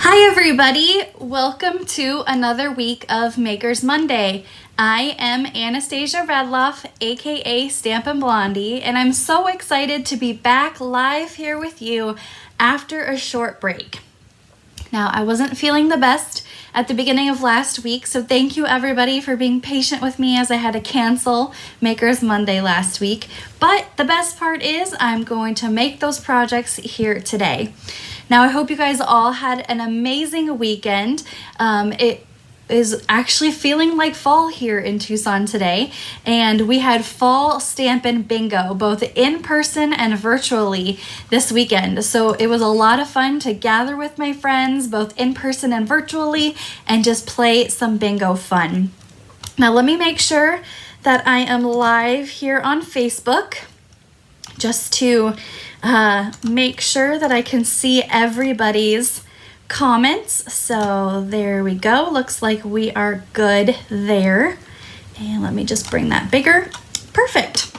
Hi everybody, welcome to another week of Makers Monday. I am Anastasia Redloff, aka Stampin' Blondie, and I'm so excited to be back live here with you after a short break. Now, I wasn't feeling the best at the beginning of last week, so thank you everybody for being patient with me as I had to cancel Makers Monday last week. But the best part is I'm going to make those projects here today. Now, I hope you guys all had an amazing weekend. It is actually feeling like fall here in Tucson today, and we had Fall Stampin' Bingo both in person and virtually this weekend. So it was a lot of fun to gather with my friends both in person and virtually and just play some bingo fun. Now let me make sure that I am live here on Facebook just to make sure that I can see everybody's comments. So there we go. Looks like we are good there. And let me just bring that bigger. Perfect.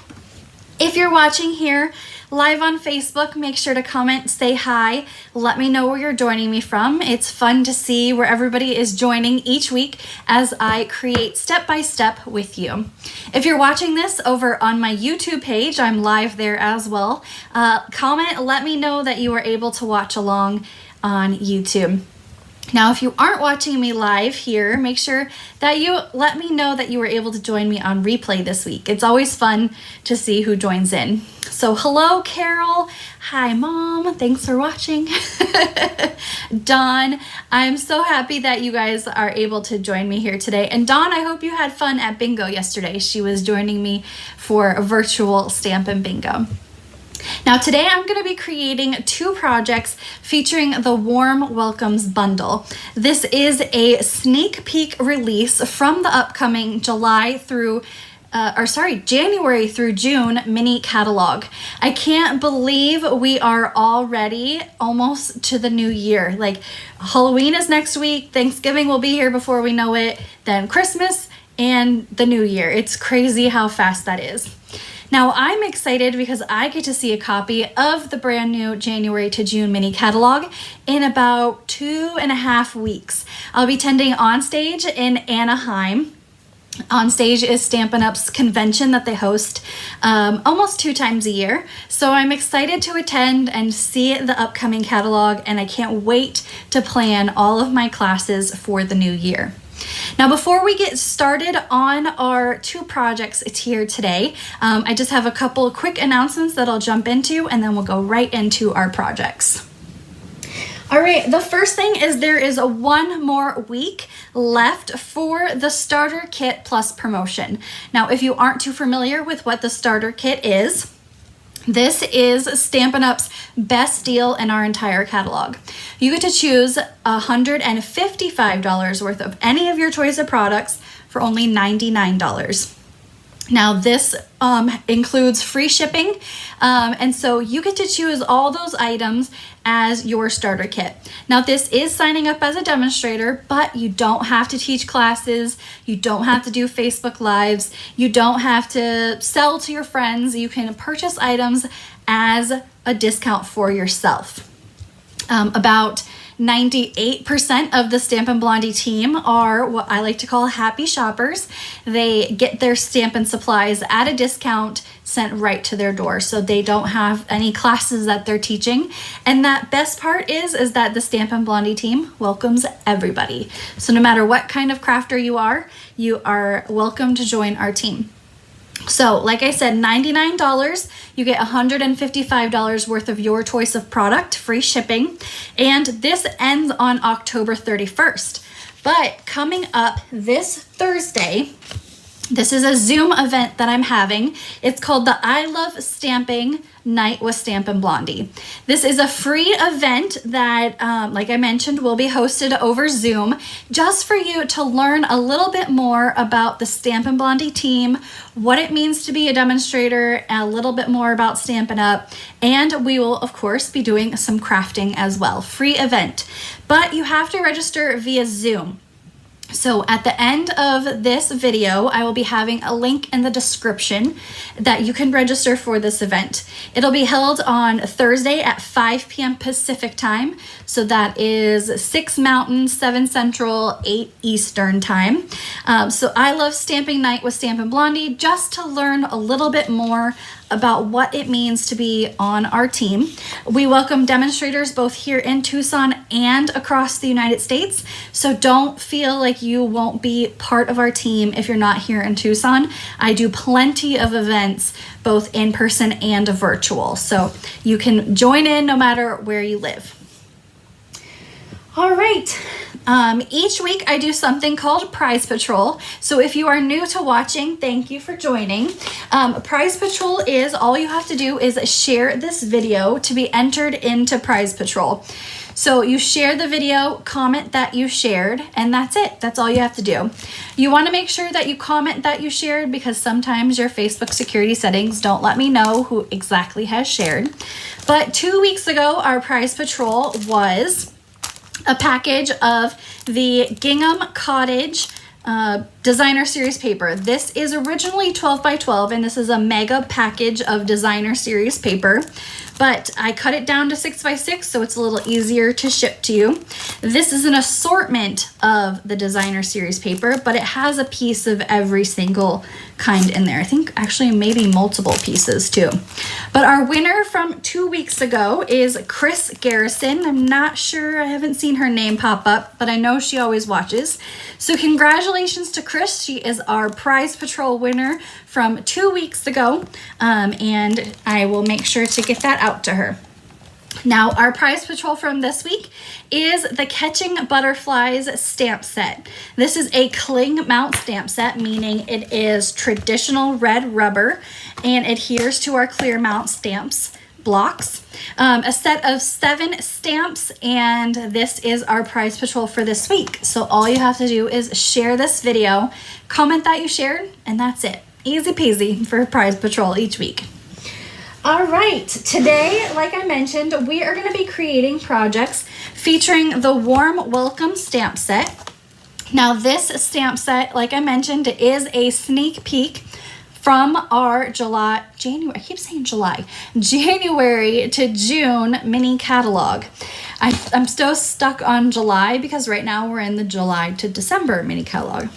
If you're watching here live on Facebook, make sure to comment, say hi, let me know where you're joining me from. It's fun to see where everybody is joining each week as I create step by step with you. If you're watching this over on my YouTube page, I'm live there as well. Comment, let me know that you are able to watch along on YouTube. Now, if you aren't watching me live here, make sure that you let me know that you were able to join me on replay this week. It's always fun to see who joins in. So hello, Carol. Hi, Mom. Thanks for watching. Dawn, I'm so happy that you guys are able to join me here today. And Dawn, I hope you had fun at bingo yesterday. She was joining me for a virtual Stampin' Bingo. Now today I'm going to be creating two projects featuring the Warm Welcomes bundle. This is a sneak peek release from the upcoming January through June mini catalog. I can't believe we are already almost to the new year. Like, Halloween is next week, Thanksgiving will be here before we know it, then Christmas and the new year. It's crazy how fast that is. Now, I'm excited because I get to see a copy of the brand new January to June mini catalog in about 2.5 weeks. I'll be attending Onstage in Anaheim. Onstage is Stampin' Up's convention that they host almost 2 times a year. So I'm excited to attend and see the upcoming catalog, and I can't wait to plan all of my classes for the new year. Now, before we get started on our two projects here today, I just have a couple of quick announcements that I'll jump into, and then we'll go right into our projects. All right, the first thing is there is one more week left for the Starter Kit Plus promotion. Now, if you aren't too familiar with what the Starter Kit is, this is Stampin' Up's best deal in our entire catalog. You get to choose $155 worth of any of your choice of products for only $99. Now this includes free shipping, and so you get to choose all those items as your starter kit. Now this is signing up as a demonstrator, but you don't have to teach classes, you don't have to do Facebook Lives, you don't have to sell to your friends, you can purchase items as a discount for yourself. About 98% of the Stampin' Blondie team are what I like to call happy shoppers. They get their Stampin' supplies at a discount sent right to their door, so they don't have any classes that they're teaching. And that best part is that the Stampin' Blondie team welcomes everybody. So no matter what kind of crafter you are welcome to join our team. So like I said, $99, you get $155 worth of your choice of product, free shipping, and this ends on October 31st. But coming up this Thursday, this is a Zoom event that I'm having. It's called the I Love Stamping Night with Stampin' Blondie. This is a free event that, like I mentioned, will be hosted over Zoom just for you to learn a little bit more about the Stampin' Blondie team, what it means to be a demonstrator, a little bit more about Stampin' Up, and we will, of course, be doing some crafting as well. Free event, but you have to register via Zoom. So at the end of this video, I will be having a link in the description that you can register for this event. It'll be held on Thursday at 5 p.m. Pacific time. So that is 6 Mountain, 7 Central, 8 Eastern time. So I love Stamping Night with Stampin' Blondie just to learn a little bit more about what it means to be on our team. We welcome demonstrators both here in Tucson and across the United States. So don't feel like you won't be part of our team if you're not here in Tucson. I do plenty of events, both in person and virtual. So you can join in no matter where you live. All right. Each week I do something called Prize Patrol. So if you are new to watching, thank you for joining. Prize Patrol is all you have to do is share this video to be entered into Prize Patrol. So you share the video, comment that you shared, and that's it. That's all you have to do. You want to make sure that you comment that you shared because sometimes your Facebook security settings don't let me know who exactly has shared. But 2 weeks ago, our Prize Patrol was a package of the Gingham Cottage designer series paper. This is originally 12 by 12 and this is a mega package of designer series paper, but I cut it down to 6 by 6 so it's a little easier to ship to you. This is an assortment of the designer series paper, but it has a piece of every single kind in there. I think actually maybe multiple pieces too. But our winner from 2 weeks ago is Chris Garrison. I'm not sure, I haven't seen her name pop up, but I know she always watches. So congratulations to Chris. She is our Prize Patrol winner from 2 weeks ago, and I will make sure to get that out to her. Now, our Prize Patrol from this week is the Catching Butterflies stamp set. This is a cling mount stamp set, meaning it is traditional red rubber and adheres to our clear mount stamps blocks. A set of 7 stamps, and this is our Prize Patrol for this week. So all you have to do is share this video, comment that you shared, and that's it. Easy peasy for Prize Patrol each week. All right, today, like I mentioned, we are going to be creating projects featuring the Warm Welcome stamp set. Now, this stamp set, like I mentioned, is a sneak peek from our January to June mini catalog. I'm still stuck on July because right now we're in the July to December mini catalog.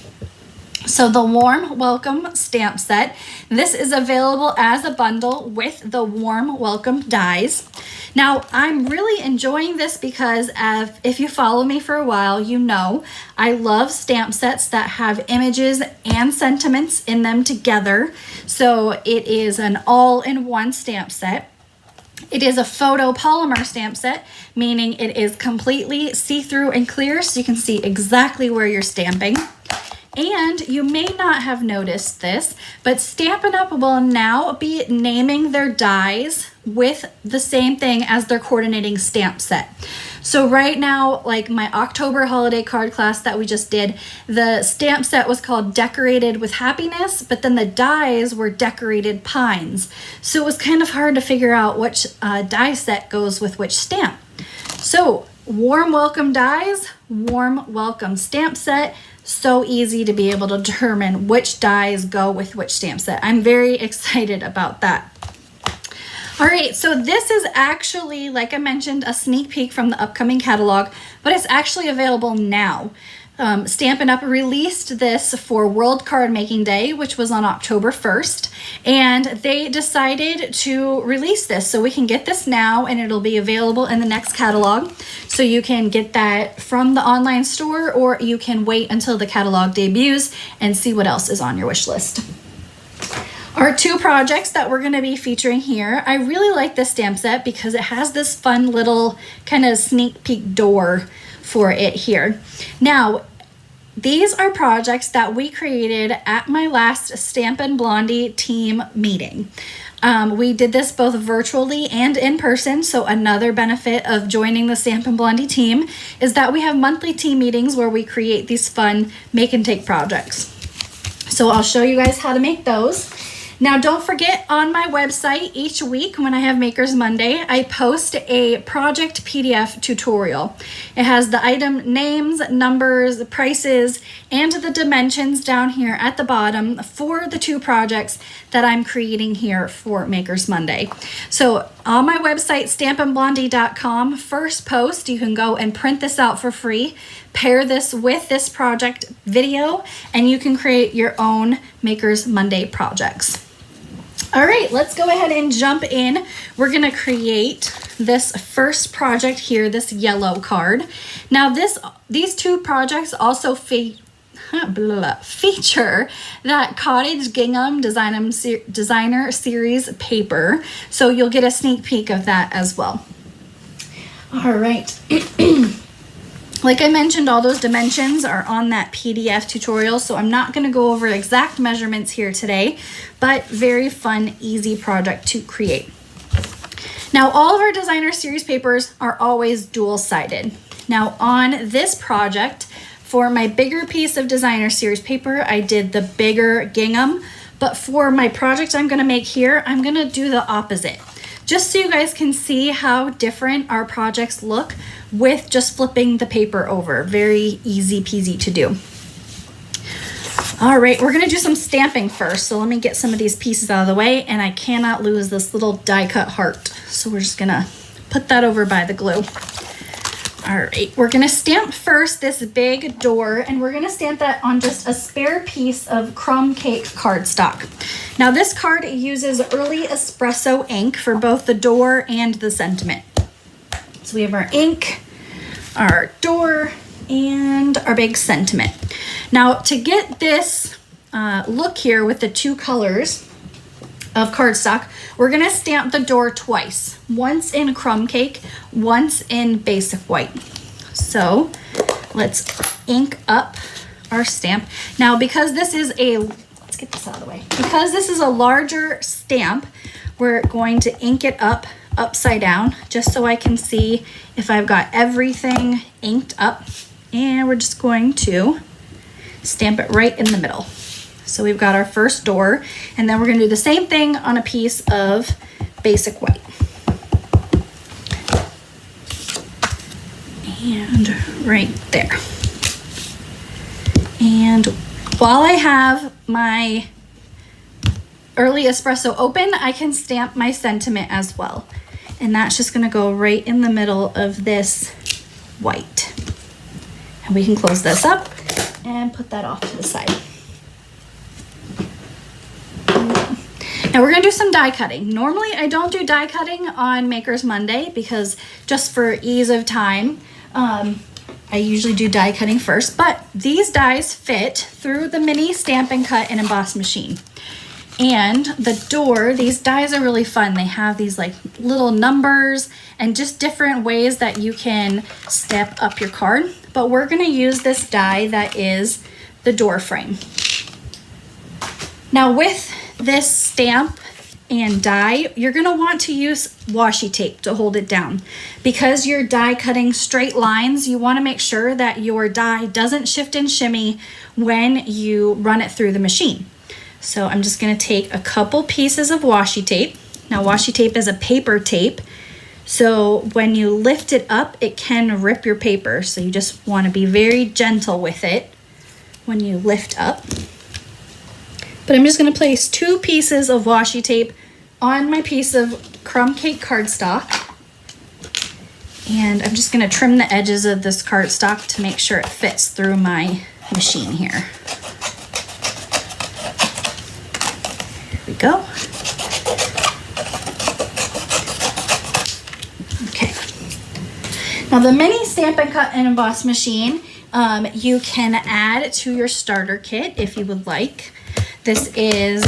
So the Warm Welcome stamp set, this is available as a bundle with the Warm Welcome dies. Now, I'm really enjoying this because if you follow me for a while, you know I love stamp sets that have images and sentiments in them together. So it is an all-in-one stamp set. It is a photopolymer stamp set, meaning it is completely see-through and clear so you can see exactly where you're stamping. And you may not have noticed this, but Stampin' Up! Will now be naming their dies with the same thing as their coordinating stamp set. So right now, like my October holiday card class that we just did, the stamp set was called Decorated with Happiness, but then the dies were Decorated Pines. So it was kind of hard to figure out which die set goes with which stamp. So Warm Welcome dies, Warm Welcome stamp set. So easy to be able to determine which dies go with which stamp set. I'm very excited about that. All right, so this is actually, like I mentioned, a sneak peek from the upcoming catalog, but it's actually available now. Stampin' Up! Released this for World Card Making Day, which was on October 1st, and they decided to release this so we can get this now and it'll be available in the next catalog. So you can get that from the online store or you can wait until the catalog debuts and see what else is on your wish list. Our 2 projects that we're going to be featuring here, I really like this stamp set because it has this fun little kind of sneak peek door for it here. Now, these are projects that we created at my last Stampin' Blondie team meeting. We did this both virtually and in person, so another benefit of joining the Stampin' Blondie team is that we have monthly team meetings where we create these fun make and take projects. So I'll show you guys how to make those. Now, don't forget, on my website each week when I have Makers Monday, I post a project PDF tutorial. It has the item names, numbers, prices, and the dimensions down here at the bottom for the 2 projects that I'm creating here for Makers Monday. So on my website, stampinblondie.com, first post, you can go and print this out for free, pair this with this project video, and you can create your own Makers Monday projects. All right, let's go ahead and jump in. We're gonna create this first project here, this yellow card. Now these 2 projects also feature that Cottage Gingham Designer Series paper, so you'll get a sneak peek of that as well. All right. Like I mentioned, all those dimensions are on that PDF tutorial, so I'm not going to go over exact measurements here today, but very fun, easy project to create. Now, all of our Designer Series papers are always dual-sided. Now, on this project, for my bigger piece of Designer Series paper, I did the bigger gingham, but for my project I'm going to make here, I'm going to do the opposite. Just so you guys can see how different our projects look with just flipping the paper over. Very easy peasy to do. All right, we're gonna do some stamping first. So let me get some of these pieces out of the way, and I cannot lose this little die cut heart. So we're just gonna put that over by the glue. All right, we're gonna stamp first this big door, and we're gonna stamp that on just a spare piece of crumb cake cardstock. Now this card uses Early Espresso ink for both the door and the sentiment. So we have our ink, our door, and our big sentiment. Now to get this look here with the 2 colors of cardstock, we're gonna stamp the door twice. Once in crumb cake, once in basic white. So let's ink up our stamp. Now because this is let's get this out of the way. Because this is a larger stamp, we're going to ink it up upside down just so I can see if I've got everything inked up. And we're just going to stamp it right in the middle. So we've got our first door, and then we're going to do the same thing on a piece of basic white. And right there. And while I have my Early Espresso open, I can stamp my sentiment as well. And that's just going to go right in the middle of this white. And we can close this up and put that off to the side. Now we're gonna do some die cutting. Normally I don't do die cutting on Makers Monday because just for ease of time, I usually do die cutting first, but these dies fit through the mini Stamp and Cut and Emboss machine. And the door, these dies are really fun. They have these like little numbers and just different ways that you can step up your card. But we're gonna use this die that is the door frame. Now with this stamp and die, you're gonna want to use washi tape to hold it down. Because you're die cutting straight lines, you wanna make sure that your die doesn't shift and shimmy when you run it through the machine. So I'm just gonna take a couple pieces of washi tape. Now washi tape is a paper tape, so when you lift it up, it can rip your paper. So you just wanna be very gentle with it when you lift up. But I'm just gonna place 2 pieces of washi tape on my piece of crumb cake cardstock. And I'm just gonna trim the edges of this cardstock to make sure it fits through my machine here. Here we go. Okay. Now the mini Stamp and Cut and Emboss machine, you can add to your starter kit if you would like. This is,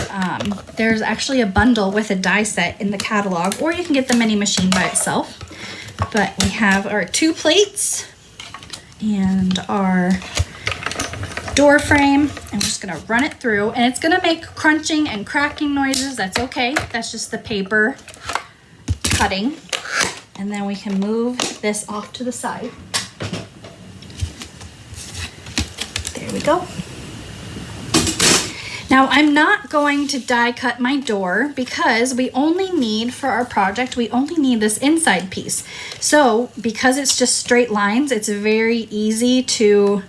there's actually a bundle with a die set in the catalog, or you can get the mini machine by itself. But we have our 2 plates and our door frame, and we're just gonna run it through, and it's gonna make crunching and cracking noises. That's okay, that's just the paper cutting. And then we can move this off to the side. There we go. Now I'm not going to die cut my door because we only need, for our project, we only need this inside piece. So because it's just straight lines, it's very easy to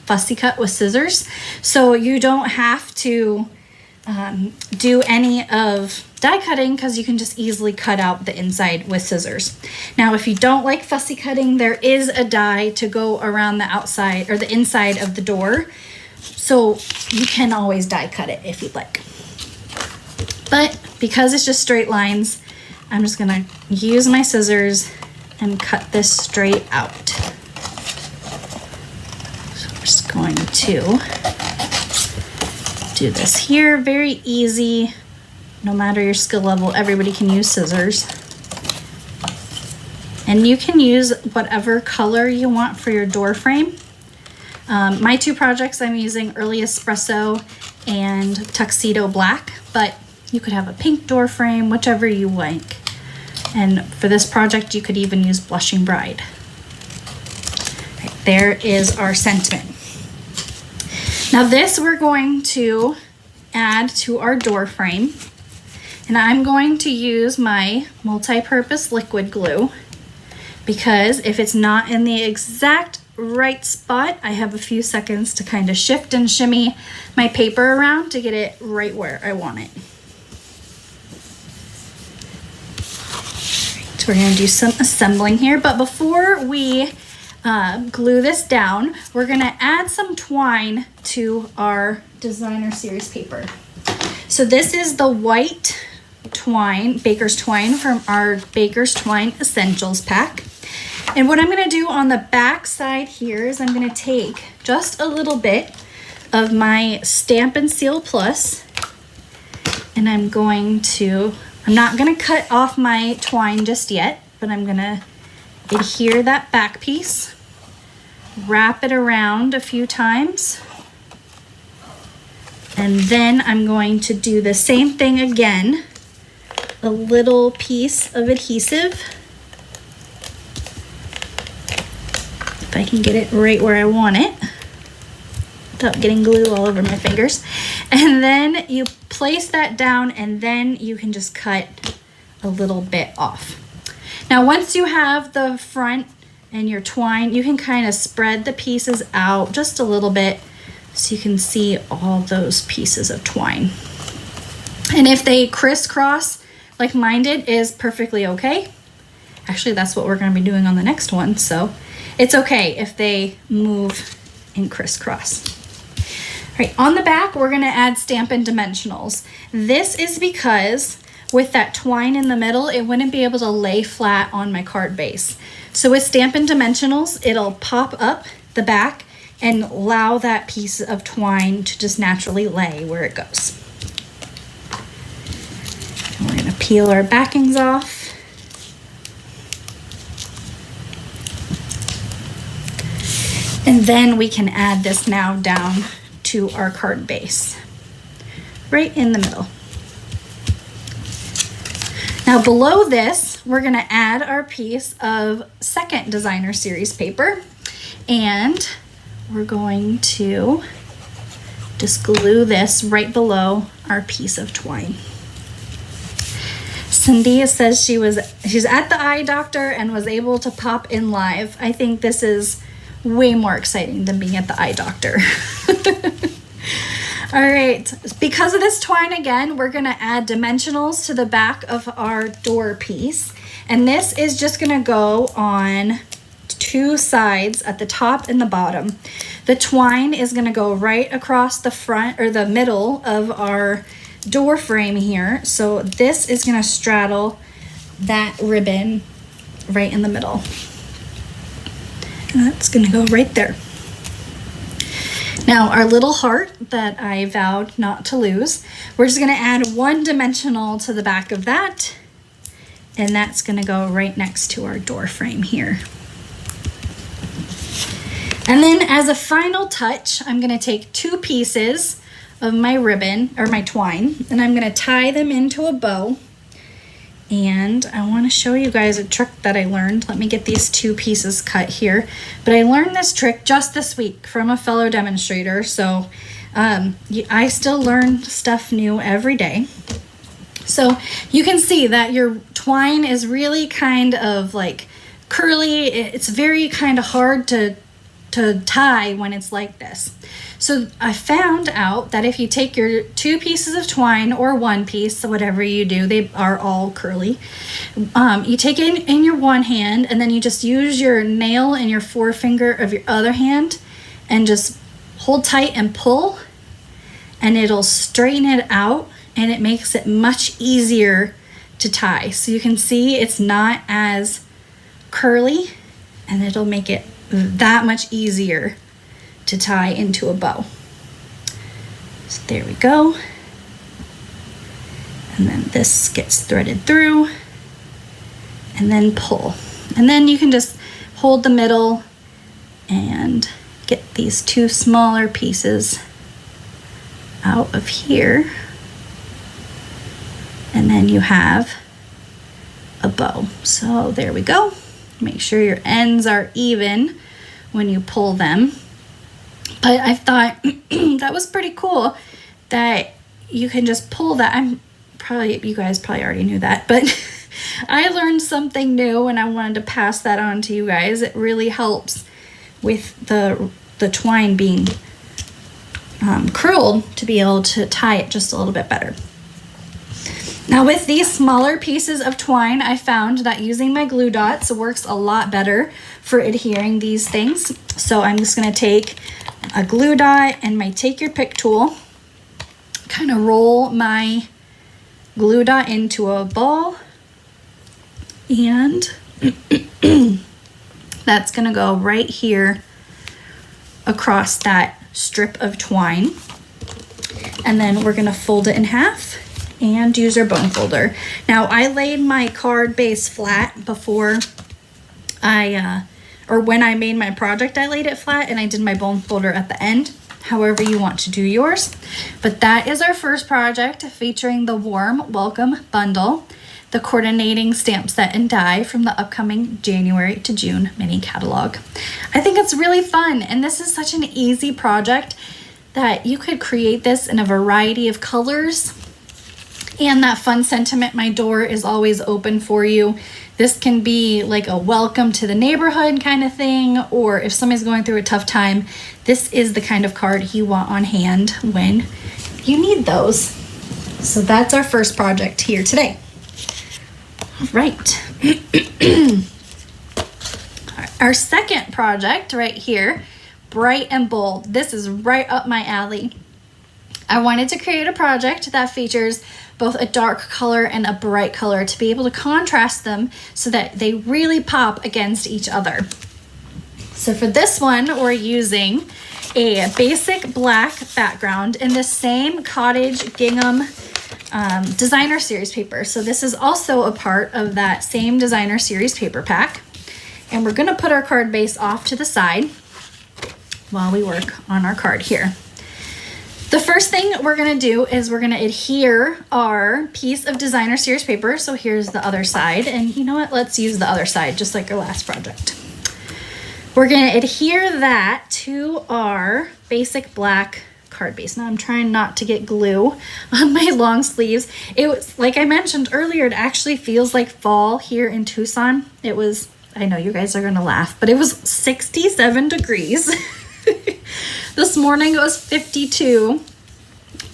fussy cut with scissors. So you don't have to do any of die cutting because you can just easily cut out the inside with scissors. Now, if you don't like fussy cutting, there is a die to go around the outside or the inside of the door. So you can always die cut it if you'd like. But because it's just straight lines, I'm just gonna use my scissors and cut this straight out. So I'm just going to do this here. Very easy. No matter your skill level, everybody can use scissors. And you can use whatever color you want for your door frame. My two projects, I'm using Early Espresso and Tuxedo Black, but you could have a pink door frame, whichever you like. And for this project, you could even use Blushing Bride. Right, there is our sentiment. Now this we're going to add to our door frame. And I'm going to use my multi-purpose liquid glue because if it's not in the exact right spot, I have a few seconds to kind of shift and shimmy my paper around to get it right where I want it. So we're going to do some assembling here, but before we glue this down, we're going to add some twine to our designer series paper. So this is the white twine, Baker's Twine from our Baker's Twine Essentials pack. And what I'm going to do on the back side here is I'm going to take just a little bit of my Stampin' Seal Plus, and I'm not going to cut off my twine just yet, but I'm going to adhere that back piece, wrap it around a few times, and then I'm going to do the same thing again, a little piece of adhesive. If I can get it right where I want it without getting glue all over my fingers. And then you place that down and then you can just cut a little bit off. Now, once you have the front and your twine, you can kind of spread the pieces out just a little bit so you can see all those pieces of twine. And if they crisscross like mine did, is perfectly okay. Actually, that's what we're going to be doing on the next one, so it's okay if they move and crisscross. All right, on the back, we're going to add Stampin' Dimensionals. This is because with that twine in the middle, it wouldn't be able to lay flat on my card base. So with Stampin' Dimensionals, it'll pop up the back and allow that piece of twine to just naturally lay where it goes. And we're going to peel our backings off. And then we can add this now down to our card base, right in the middle. Now below this, we're gonna add our piece of second designer series paper, and we're going to just glue this right below our piece of twine. Cindy says she's at the eye doctor and was able to pop in live. I think this is way more exciting than being at the eye doctor. All right, because of this twine again, we're gonna add dimensionals to the back of our door piece. And this is just gonna go on two sides at the top and the bottom. The twine is gonna go right across the front or the middle of our door frame here. So this is gonna straddle that ribbon right in the middle. And that's gonna go right there. Now our little heart that I vowed not to lose, we're just gonna add one dimensional to the back of that, and that's gonna go right next to our door frame here. And then as a final touch, I'm gonna take two pieces of my ribbon, or my twine, and I'm gonna tie them into a bow. And I want to show you guys a trick that I learned. Let me get these two pieces cut here. But I learned this trick just this week from a fellow demonstrator. So I still learn stuff new every day. So you can see that your twine is really kind of like curly. It's very kind of hard to tie when it's like this. So I found out that if you take your 2 pieces of twine or 1 piece, whatever you do, they are all curly. You take it in your one hand, and then you just use your nail and your forefinger of your other hand and just hold tight and pull, and it'll straighten it out, and it makes it much easier to tie. So you can see it's not as curly, and it'll make it that much easier to tie into a bow. So there we go. And then this gets threaded through, and then pull. And then you can just hold the middle and get these 2 smaller pieces out of here. And then you have a bow. So there we go. Make sure your ends are even when you pull them. But I thought that was pretty cool that you can just pull that. You guys probably already knew that, but I learned something new and I wanted to pass that on to you guys. It really helps with the twine being curled to be able to tie it just a little bit better. Now with these smaller pieces of twine, I found that using my glue dots works a lot better for adhering these things. So I'm just going to take a glue dot and my take your pick tool, kind of roll my glue dot into a ball, and that's going to go right here across that strip of twine. And then we're going to fold it in half and use our bone folder. Now I laid my card base flat before when I made my project, I laid it flat and I did my bone folder at the end, however you want to do yours. But that is our first project, featuring the Warm Welcome Bundle, the coordinating stamp set and die from the upcoming January to June mini catalog. I think it's really fun, and this is such an easy project that you could create this in a variety of colors. And that fun sentiment, my door is always open for you. This can be like a welcome to the neighborhood kind of thing, or if somebody's going through a tough time, this is the kind of card you want on hand when you need those. So that's our first project here today. All right. Our second project right here, bright and bold. This is right up my alley. I wanted to create a project that features both a dark color and a bright color to be able to contrast them so that they really pop against each other. So for this one, we're using a basic black background in the same Cottage Gingham designer series paper. So this is also a part of that same designer series paper pack. And we're gonna put our card base off to the side while we work on our card here. The first thing we're gonna do is we're gonna adhere our piece of designer series paper. So here's the other side, and you know what? Let's use the other side, just like our last project. We're gonna adhere that to our basic black card base. Now I'm trying not to get glue on my long sleeves. It was, like I mentioned earlier, it actually feels like fall here in Tucson. It was, I know you guys are gonna laugh, but it was 67 degrees. This morning it was 52,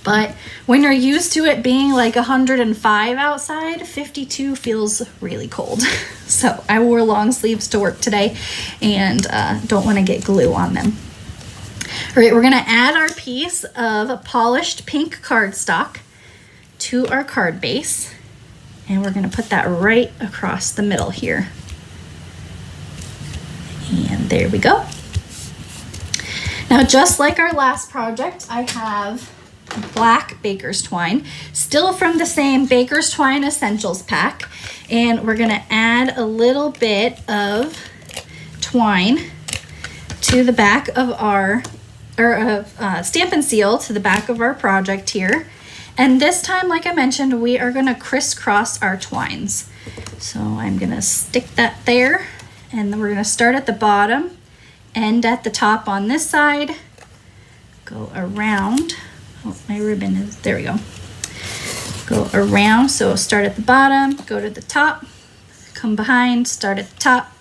but when you're used to it being like 105 outside, 52 feels really cold. So I wore long sleeves to work today and don't want to get glue on them. All right, we're going to add our piece of polished pink cardstock to our card base, and we're going to put that right across the middle here. And there we go. Now, just like our last project, I have black baker's twine, still from the same Baker's Twine Essentials pack. And we're gonna add a little bit of twine to the back of our, Stampin' Seal to the back of our project here. And this time, like I mentioned, we are gonna crisscross our twines. So I'm gonna stick that there, and then we're gonna start at the bottom, end at the top on this side, go around. Oh, my ribbon is, there we go. Go around, so start at the bottom, go to the top, come behind, start at the top,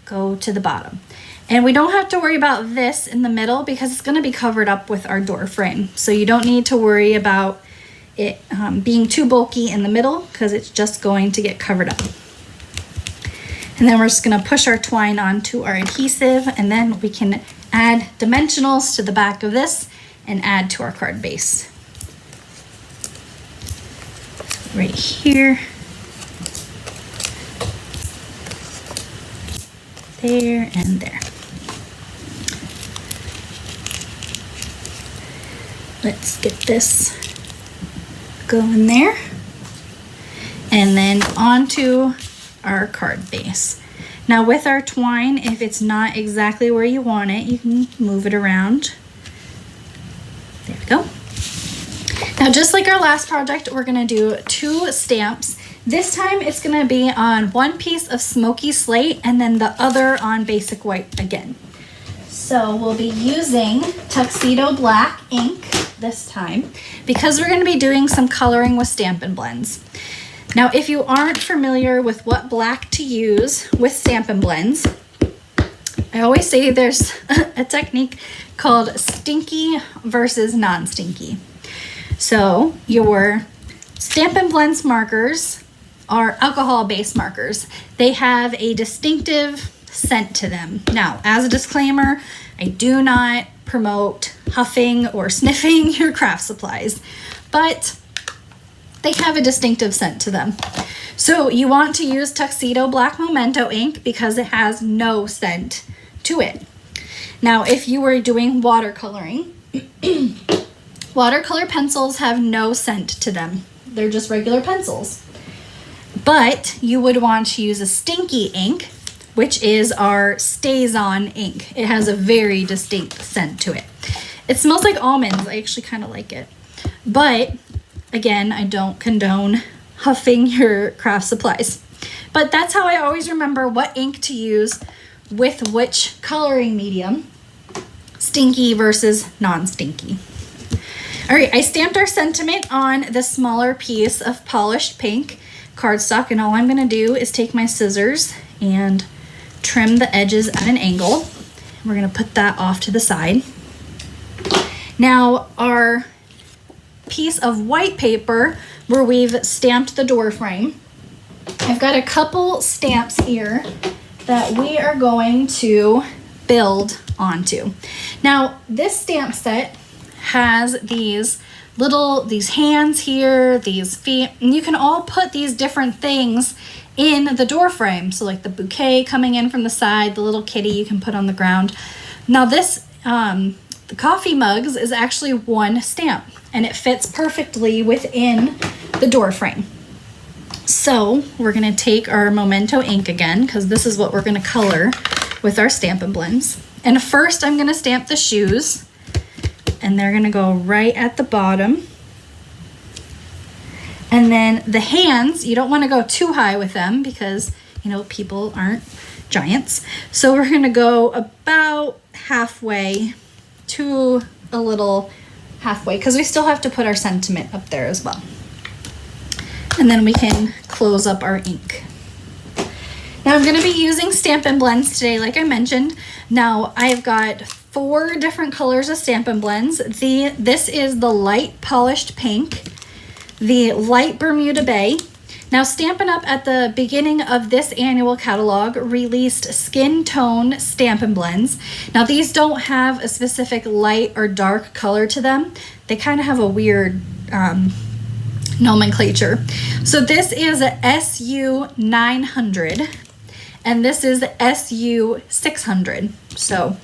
go to the bottom. And we don't have to worry about this in the middle because it's going to be covered up with our door frame. So you don't need to worry about it being too bulky in the middle because it's just going to get covered up. And then we're just going to push our twine onto our adhesive, and then we can add dimensionals to the back of this and add to our card base. Right here. There and there. Let's get this going there. And then onto our card base. Now with our twine, if it's not exactly where you want it, you can move it around. There we go. Now just like our last project, we're gonna do 2 stamps. This time it's gonna be on one piece of smoky slate and then the other on basic white again. So we'll be using Tuxedo Black ink this time because we're going to be doing some coloring with Stampin' Blends. Now, if you aren't familiar with what black to use with Stampin' Blends, I always say there's a technique called stinky versus non-stinky. So your Stampin' Blends markers are alcohol-based markers. They have a distinctive scent to them. Now, as a disclaimer, I do not promote huffing or sniffing your craft supplies, but they have a distinctive scent to them. So you want to use Tuxedo Black Memento ink because it has no scent to it. Now, if you were doing watercoloring, watercolor pencils have no scent to them. They're just regular pencils. But you would want to use a stinky ink, which is our StazOn ink. It has a very distinct scent to it. It smells like almonds. I actually kind of like it. But again, I don't condone huffing your craft supplies. But that's how I always remember what ink to use with which coloring medium, stinky versus non-stinky. All right, I stamped our sentiment on the smaller piece of polished pink cardstock, and all I'm gonna do is take my scissors and trim the edges at an angle. We're gonna put that off to the side. Now our piece of white paper where we've stamped the door frame, I've got a couple stamps here that we are going to build onto. Now this stamp set has these hands here, these feet, and you can all put these different things in the door frame. So like the bouquet coming in from the side, the little kitty you can put on the ground. Now this, the coffee mugs is actually one stamp and it fits perfectly within the door frame. So we're gonna take our Memento ink again, because this is what we're gonna color with our Stampin' Blends. And first I'm gonna stamp the shoes, and they're gonna go right at the bottom. And then the hands, you don't wanna go too high with them because, you know, people aren't giants. So we're gonna go about halfway to a little halfway, because we still have to put our sentiment up there as well. And then we can close up our ink. Now I'm gonna be using Stampin' Blends today, like I mentioned. Now I've got 4 different colors of Stampin' Blends. This is the light polished pink, the light Bermuda Bay. Now Stampin' Up! At the beginning of this annual catalog released skin tone Stampin' Blends. Now these don't have a specific light or dark color to them. They kind of have a weird nomenclature. So this is a SU 900 and this is SU 600. So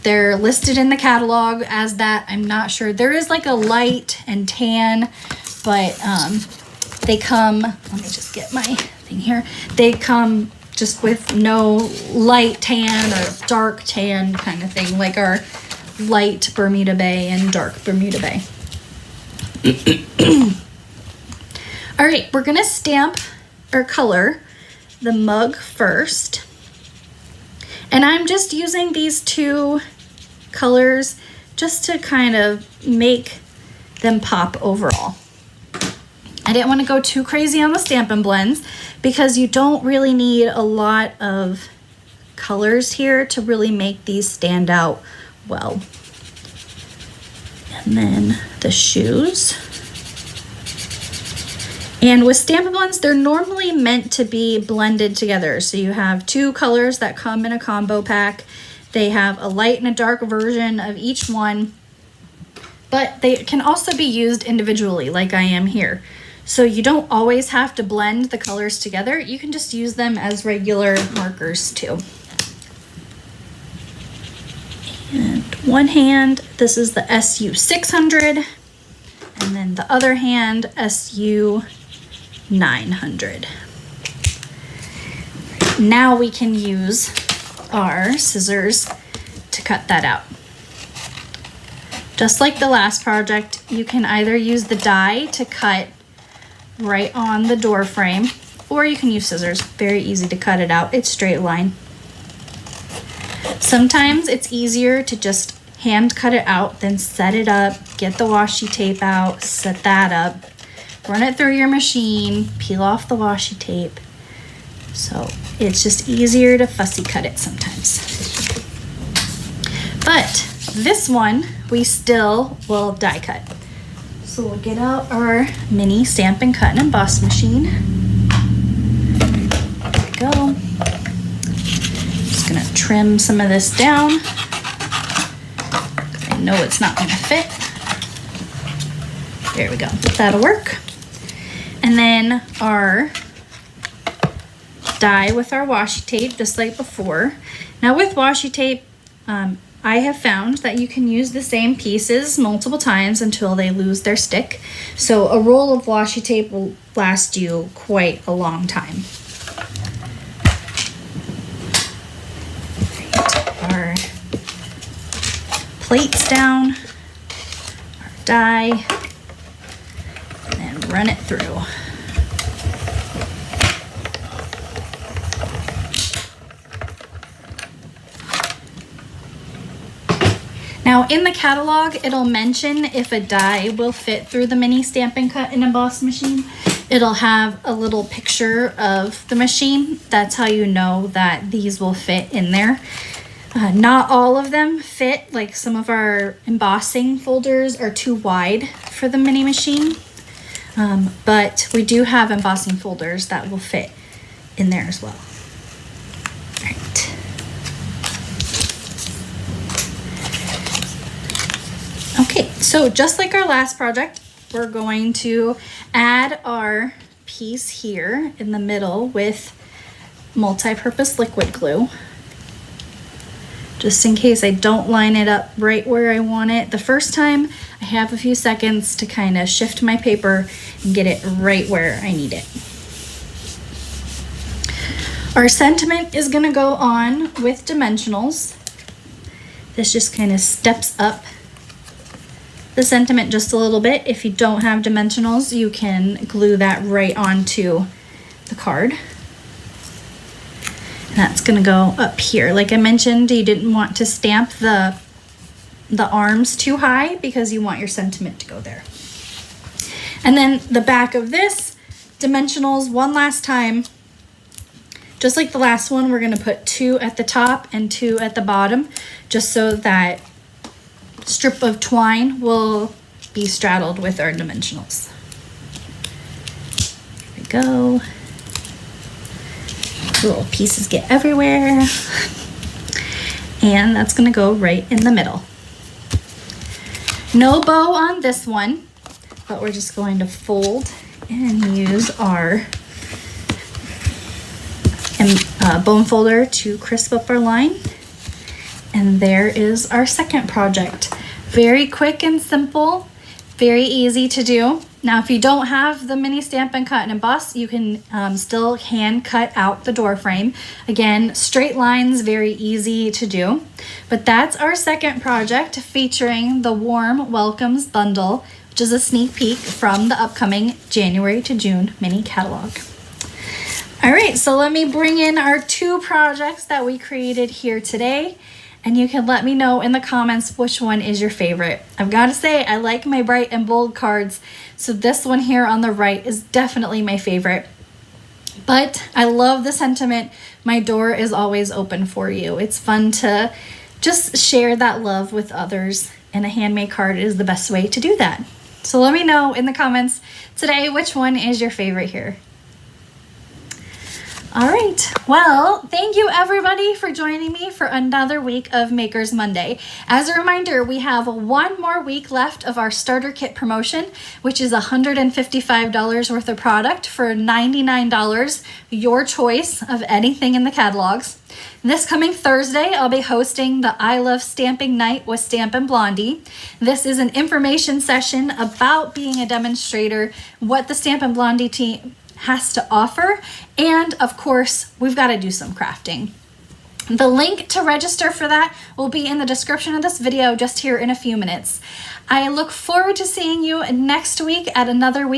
they're listed in the catalog as that. I'm not sure. There is like a light and tan, but they come, let me just get my thing here. They come just with no light tan or dark tan kind of thing, like our light Bermuda Bay and dark Bermuda Bay. All right, we're gonna stamp or color the mug first. And I'm just using these 2 colors just to kind of make them pop overall. I didn't want to go too crazy on the Stampin' Blends because you don't really need a lot of colors here to really make these stand out well. And then the shoes. And with Stampin' Blends, they're normally meant to be blended together. So you have two colors that come in a combo pack. They have a light and a dark version of each one, but they can also be used individually like I am here. So you don't always have to blend the colors together. You can just use them as regular markers too. And one hand, this is the SU600, and then the other hand, SU900. Now we can use our scissors to cut that out. Just like the last project, you can either use the die to cut right on the door frame, or you can use scissors. Very easy to cut it out. It's straight line. Sometimes it's easier to just hand cut it out, then set it up, get the washi tape out, set that up, run it through your machine, peel off the washi tape. So it's just easier to fussy cut it sometimes. But this one, we still will die cut. So we'll get out our mini Stampin' Cut and Emboss machine. There we go. Just gonna trim some of this down. I know it's not gonna fit. There we go, that'll work. And then our die with our washi tape, just like before. Now with washi tape, I have found that you can use the same pieces multiple times until they lose their stick. So a roll of washi tape will last you quite a long time. Get our plates down, our die, and then run it through. Now in the catalog, it'll mention if a die will fit through the mini Stampin' Cut and Emboss machine. It'll have a little picture of the machine. That's how you know that these will fit in there. Not all of them fit, like some of our embossing folders are too wide for the mini machine. But we do have embossing folders that will fit in there as well. All right. Okay, so just like our last project, we're going to add our piece here in the middle with multi-purpose liquid glue. Just in case I don't line it up right where I want it the first time, I have a few seconds to kind of shift my paper and get it right where I need it. Our sentiment is gonna go on with dimensionals. This just kind of steps up the sentiment just a little bit. If you don't have dimensionals, you can glue that right onto the card. And that's gonna go up here. Like I mentioned, you didn't want to stamp the arms too high because you want your sentiment to go there. And then the back of this, dimensionals one last time. Just like the last one, we're gonna put 2 at the top and 2 at the bottom, just so that strip of twine will be straddled with our dimensionals. There we go. Little pieces get everywhere. And that's gonna go right in the middle. No bow on this one, but we're just going to fold and use our bone folder to crisp up our line. And there is our second project. Very quick and simple, very easy to do. Now, if you don't have the mini Stampin' Cut and Emboss, you can still hand cut out the door frame. Again, straight lines, very easy to do. But that's our second project featuring the Warm Welcomes Bundle, which is a sneak peek from the upcoming January to June mini catalog. All right, so let me bring in our 2 projects that we created here today. and you can let me know in the comments which one is your favorite. I've got to say, I like my bright and bold cards, so this one here on the right is definitely my favorite. But I love the sentiment, my door is always open for you. It's fun to just share that love with others, and a handmade card is the best way to do that. So let me know in the comments today which one is your favorite here. All right, well, thank you everybody for joining me for another week of Makers Monday. As a reminder, we have one more week left of our starter kit promotion, which is $155 worth of product for $99, your choice of anything in the catalogs. This coming Thursday, I'll be hosting the I Love Stamping Night with Stampin' Blondie. This is an information session about being a demonstrator, what the Stampin' Blondie team has to offer, and of course we've got to do some crafting. The link to register for that will be in the description of this video just here in a few minutes. I look forward to seeing you next week at another week